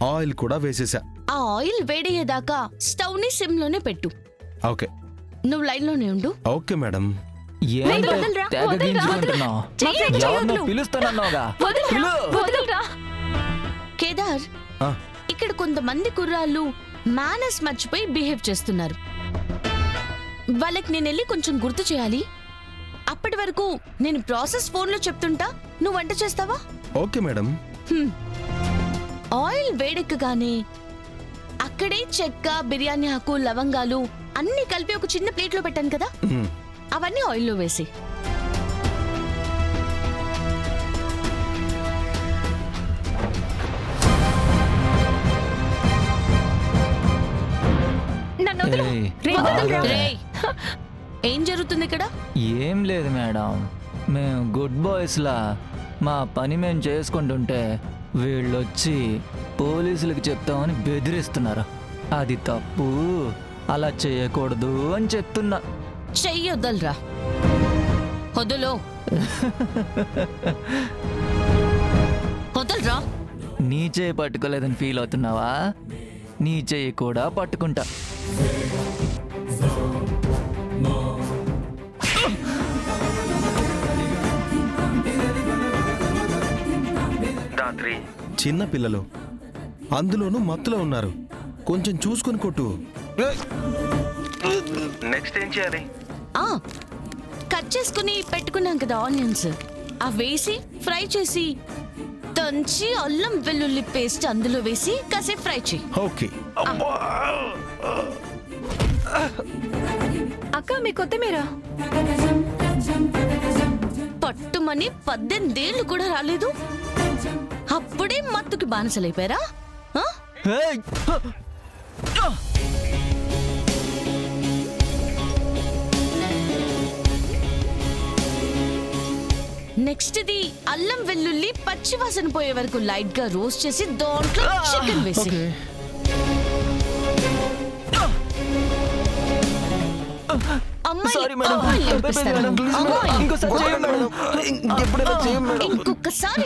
Oil కూడా వేసేసా. ఆ oil వేడయ్యేదాకా stove ని సిమ్ లోనే పెట్టు. ఓకే. నువ్వు లైన్ లోనే ఉండు. Okay madam. కేదార్, ఇక్కడ కొంతమంది కుర్రాళ్ళు మేనర్స్ మర్చిపోయి బిహేవ్ చేస్తున్నారు. వాళ్ళకి నేను వెళ్ళి కొంచెం గుర్తు చేయాలి. అప్పటి వరకు నేను ప్రాసెస్ ఫోన్లో చెప్తుంటా, నువ్వు వంట చేస్తావా? Okay madam. ఆయిల్ వేడెక్కగానే అక్కడే చెక్క, బిర్యానీ ఆకు, లవంగాలు అన్ని కలిపి ఒక చిన్న ప్లేట్లో పెట్టాను కదా, అవన్నీ ఆయిల్లో వేసి ఏం జరుగుతుంది ఇక్కడ? ఏం లేదు మేడం, మేము గుడ్ బాయ్స్ లా మా పని మేము చేసుకుంటుంటే వీళ్ళొచ్చి పోలీసులకు చెప్తామని బెదిరిస్తున్నారు. అది తప్పు, అలా చేయకూడదు అని చెప్తున్నా. చెయ్యొద్దల్రా, వదులు. వదలరా. నీ చేయి పట్టుకోలేదని ఫీల్ అవుతున్నావా? నీ చేయి కూడా పట్టుకుంటా. చిన్న పిల్లలు, అందులోనూ మత్తులో ఉన్నారు. కొంచెం చూసుకొని కొట్టు. నెక్స్ట్ ఏం చేయాలి? కట్ చేసుకుని పెట్టుకున్నాం కదా ఆనియన్స్, అవి వేసి ఫ్రై చేసి దంచి అల్లం వెల్లుల్లి పేస్ట్ అందులో వేసి కాసేపు ఫ్రై చేయి. ఓకే. అక్క, మీ కొత్తిమీర పట్టుమని 18 ఏళ్ళు కూడా రాలేదు, అప్పుడే మత్తుకి బానిసలైపోయారా? నెక్స్ట్ ఇది అల్లం వెల్లుల్లి పచ్చి వాసన పోయే వరకు లైట్ గా రోస్ట్ చేసి దాంట్లో చికెన్ వేసి ఇంకొకసారి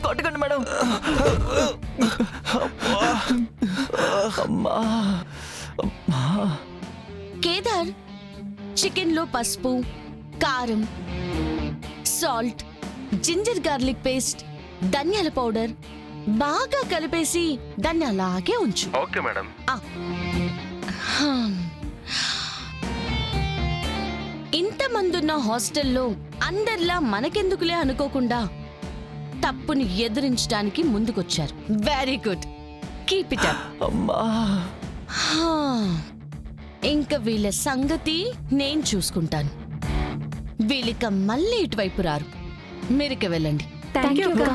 కొట్టకండి మేడం. కేదార్, చికెన్ లో పసుపు, కారం, సాల్ట్, జింజర్ గార్లిక్ పేస్ట్, ధనియాల పౌడర్ బాగా కలిపేసి దాన్ని అలాగే ఉంచు. Okay madam. ఇంతమందున్న హాస్టల్లో అందరిలా మనకెందుకులే అనుకోకుండా తప్పుని ఎదిరించడానికి ముందుకొచ్చారు. Very good, keep it up. ఇంకా వీళ్ళ సంగతి నేను చూసుకుంటాను. వీళ్ళిక మళ్ళీ ఇటువైపు రారు. మీరిక వెళ్ళండి. థాంక్యూ అక్క.